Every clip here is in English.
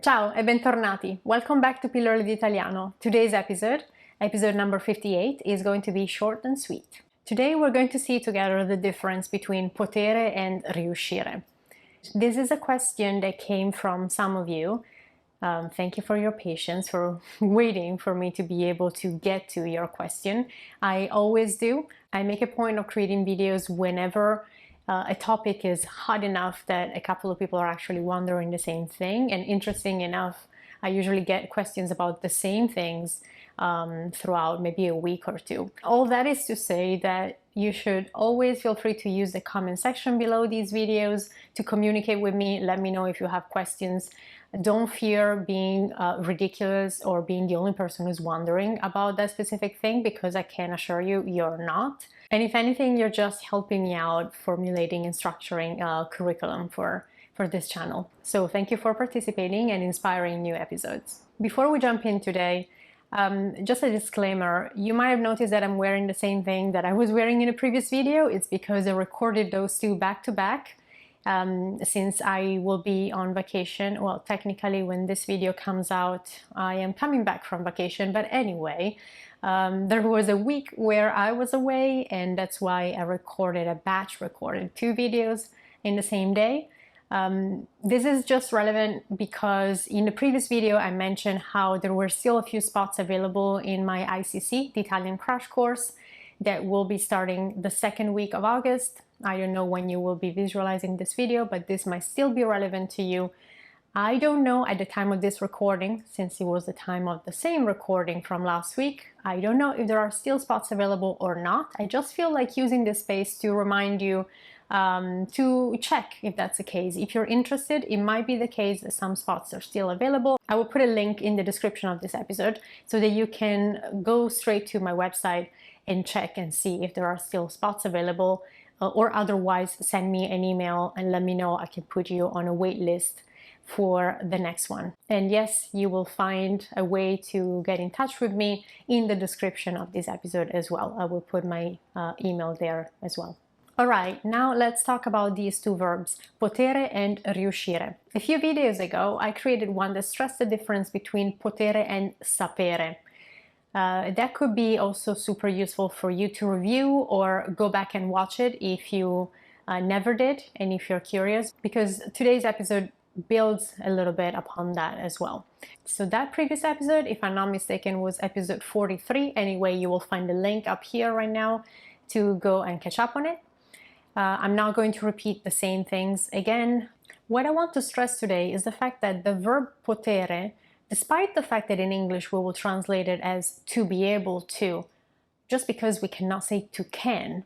Ciao e bentornati. Welcome back to PILLOLE D'ITALIANO. Today's episode number 58, is going to be short and sweet. Today we're going to see together the difference between potere and riuscire. This is a question that came from some of you. Thank you for your patience, for waiting for me to be able to get to your question. I always do. I make a point of creating videos whenever a topic is hot enough that a couple of people are actually wondering the same thing, and interesting enough, I usually get questions about the same things throughout maybe a week or two. All that is to say that you should always feel free to use the comment section below these videos to communicate with me. Let me know if you have questions. Don't fear being ridiculous or being the only person who's wondering about that specific thing, because I can assure you, you're not. And if anything, you're just helping me out formulating and structuring a curriculum for this channel. So thank you for participating and inspiring new episodes. Before we jump in today, just a disclaimer, you might have noticed that I'm wearing the same thing that I was wearing in a previous video. It's because I recorded those two back to back. Since I will be on vacation. Well, technically when this video comes out, I am coming back from vacation, but anyway, there was a week where I was away, and that's why I recorded two videos in the same day. This is just relevant because in the previous video I mentioned how there were still a few spots available in my ICC, the Italian crash course, that will be starting the second week of August. I don't know when you will be visualizing this video, but this might still be relevant to you. I don't know at the time of this recording, since it was the time of the same recording from last week, I don't know if there are still spots available or not. I just feel like using this space to remind you to check if that's the case. If you're interested, it might be the case that some spots are still available. I will put a link in the description of this episode so that you can go straight to my website and check and see if there are still spots available, or otherwise send me an email and let me know. I can put you on a wait list for the next one. And yes, you will find a way to get in touch with me in the description of this episode as well. I will put my email there as well. Alright, now let's talk about these two verbs, potere and riuscire. A few videos ago, I created one that stressed the difference between potere and sapere. That could be also super useful for you to review or go back and watch it if you never did, and if you're curious, because today's episode builds a little bit upon that as well. So that previous episode, if I'm not mistaken, was episode 43. Anyway, you will find the link up here right now to go and catch up on it. I'm not going to repeat the same things again. What I want to stress today is the fact that the verb potere, despite the fact that in English we will translate it as to be able to, just because we cannot say to can,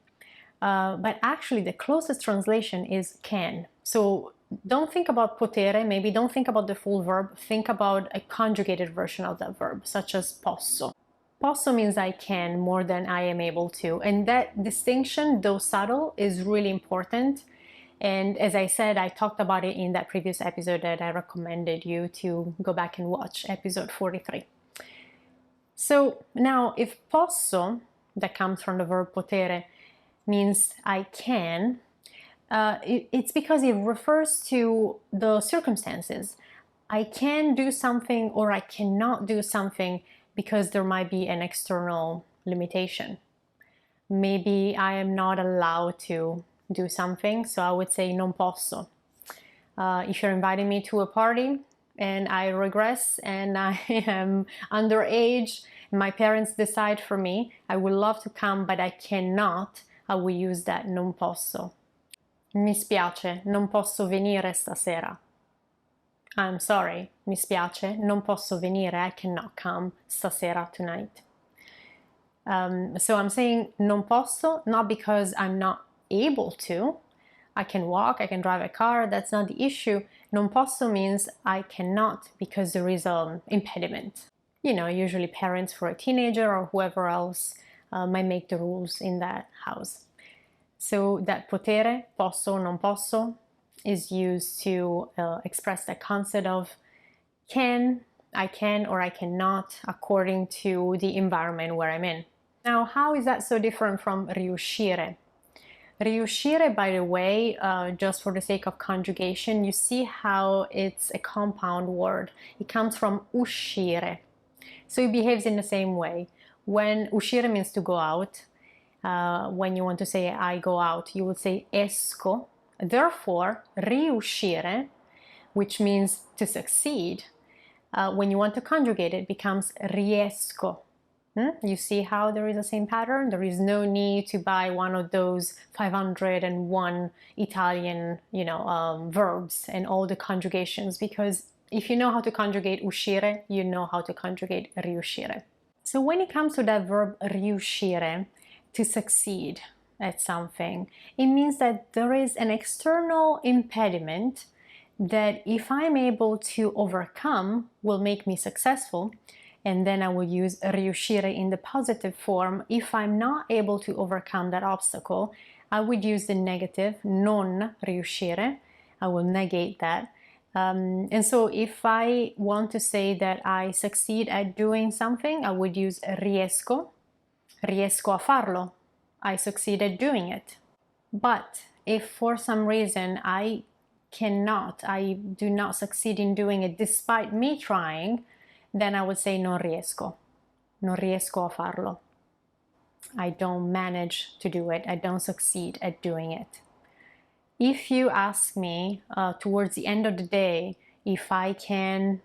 but actually the closest translation is can. So don't think about potere, maybe don't think about the full verb, think about a conjugated version of that verb, such as posso. Posso means I can more than I am able to, and that distinction, though subtle, is really important. And as I said, I talked about it in that previous episode that I recommended you to go back and watch, episode 43. So now, if posso, that comes from the verb potere, means I can, it's because it refers to the circumstances. I can do something or I cannot do something because there might be an external limitation. Maybe I am not allowed to do something, so I would say non posso. If you're inviting me to a party and I regress and I am underage, my parents decide for me, I would love to come but I cannot, I will use that non posso. Mi spiace, non posso venire stasera. I'm sorry, mi spiace, non posso venire, I cannot come stasera, tonight. So I'm saying non posso, not because I'm not able to. I can walk, I can drive a car, that's not the issue. Non posso means I cannot because there is an impediment. You know, usually parents for a teenager or whoever else might make the rules in that house. So that potere, posso, non posso, is used to express the concept of I can or I cannot according to the environment where I'm in. Now, how is that so different from riuscire? Riuscire, by the way, just for the sake of conjugation, you see how it's a compound word. It comes from uscire. So it behaves in the same way. When uscire means to go out, when you want to say I go out, you would say esco. Therefore, riuscire, which means to succeed, when you want to conjugate it, becomes riesco. You see how there is the same pattern? There is no need to buy one of those 501 Italian, verbs and all the conjugations, because if you know how to conjugate uscire, you know how to conjugate riuscire. So when it comes to that verb riuscire, to succeed at something, it means that there is an external impediment that if I'm able to overcome will make me successful, and then I will use riuscire in the positive form. If I'm not able to overcome that obstacle, I would use the negative non riuscire. I will negate that. And so if I want to say that I succeed at doing something, I would use riesco. Riesco a farlo. I succeed at doing it. But if for some reason I do not succeed in doing it despite me trying, then I would say non riesco. Non riesco a farlo. I don't manage to do it. I don't succeed at doing it. If you ask me towards the end of the day if I can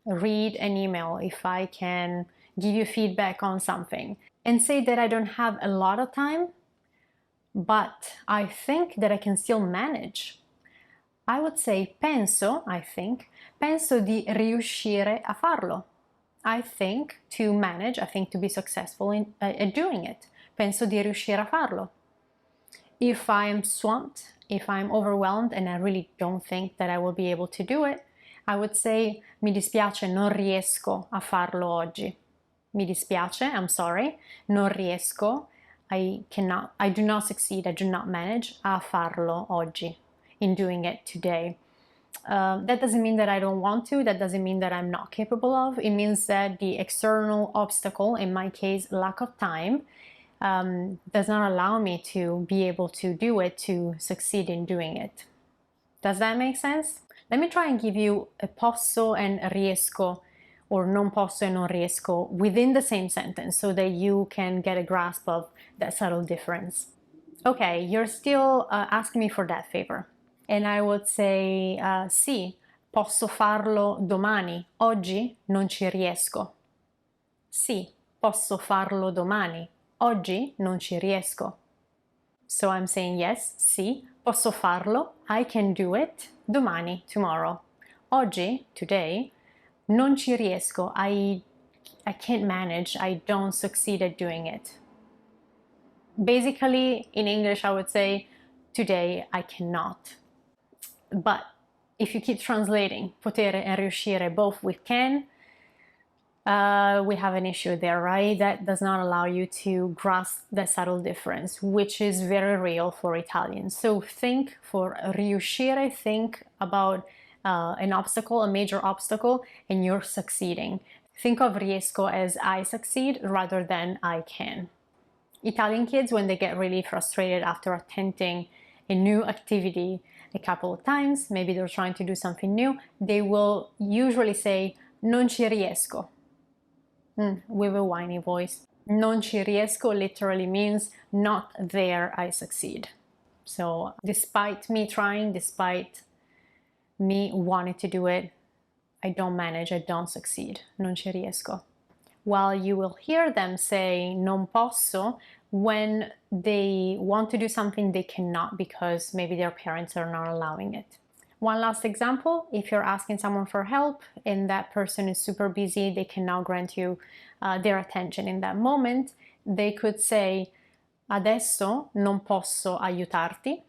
read an email, if I can give you feedback on something, and say that I don't have a lot of time, but I think that I can still manage, I would say penso di riuscire a farlo. I think to manage, I think to be successful at doing it. Penso di riuscire a farlo. If I am swamped, if I'm overwhelmed and I really don't think that I will be able to do it, I would say mi dispiace, non riesco a farlo oggi. Mi dispiace, I'm sorry, non riesco, I do not succeed, I do not manage a farlo oggi, in doing it today. That doesn't mean that I don't want to, that doesn't mean that I'm not capable of. It means that the external obstacle, in my case lack of time, does not allow me to be able to do it, to succeed in doing it. Does that make sense? Let me try and give you a posso and riesco, or non posso and non riesco within the same sentence so that you can get a grasp of that subtle difference. Okay, you're still asking me for that favor. And I would say, sì, posso farlo domani. Oggi non ci riesco. Sì, posso farlo domani. Oggi non ci riesco. So I'm saying yes, sì, posso farlo. I can do it. Domani, tomorrow. Oggi, today, non ci riesco. I can't manage. I don't succeed at doing it. Basically, in English, I would say, today I cannot. But if you keep translating potere and riuscire both with can, we have an issue there, right? That does not allow you to grasp that subtle difference, which is very real for Italian. So think for riuscire, think about an obstacle, a major obstacle, and you're succeeding. Think of riesco as I succeed rather than I can. Italian kids, when they get really frustrated after attempting a new activity a couple of times, maybe they're trying to do something new, they will usually say non ci riesco with a whiny voice. Non ci riesco literally means not there I succeed. So despite me trying, despite me wanting to do it, I don't manage, I don't succeed. Non ci riesco. While you will hear them say non posso when they want to do something they cannot because maybe their parents are not allowing it. One last example, if you're asking someone for help and that person is super busy, they cannot grant you their attention in that moment, they could say adesso non posso aiutarti.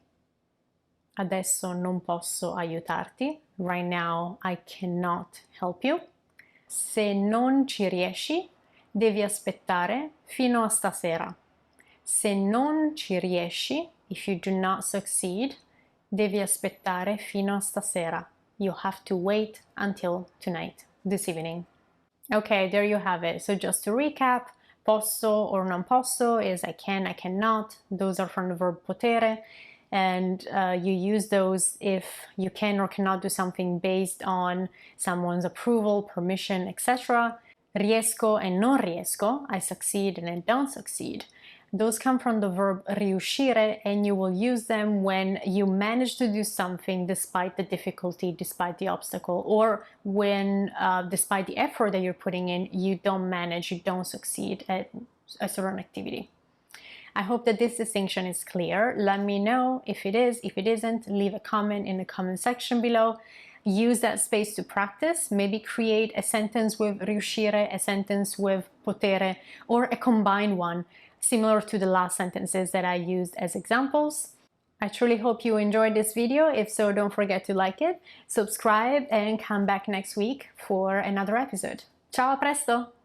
Adesso non posso aiutarti. Right now I cannot help you. Se non ci riesci, devi aspettare fino a stasera. Se non ci riesci, if you do not succeed, devi aspettare fino a stasera. You have to wait until tonight, this evening. Okay, there you have it. So just to recap, Posso or non posso is I can, I cannot. Those are from the verb potere, and you use those if you can or cannot do something based on someone's approval, permission, etc. Riesco and non riesco, I succeed and I don't succeed. Those come from the verb riuscire, and you will use them when you manage to do something despite the difficulty, despite the obstacle, or when, despite the effort that you're putting in, you don't manage, you don't succeed at a certain activity. I hope that this distinction is clear. Let me know if it is. If it isn't, leave a comment in the comment section below. Use that space to practice. Maybe create a sentence with riuscire, a sentence with potere, or a combined one, similar to the last sentences that I used as examples. I truly hope you enjoyed this video. If so, don't forget to like it, subscribe, and come back next week for another episode. Ciao, a presto!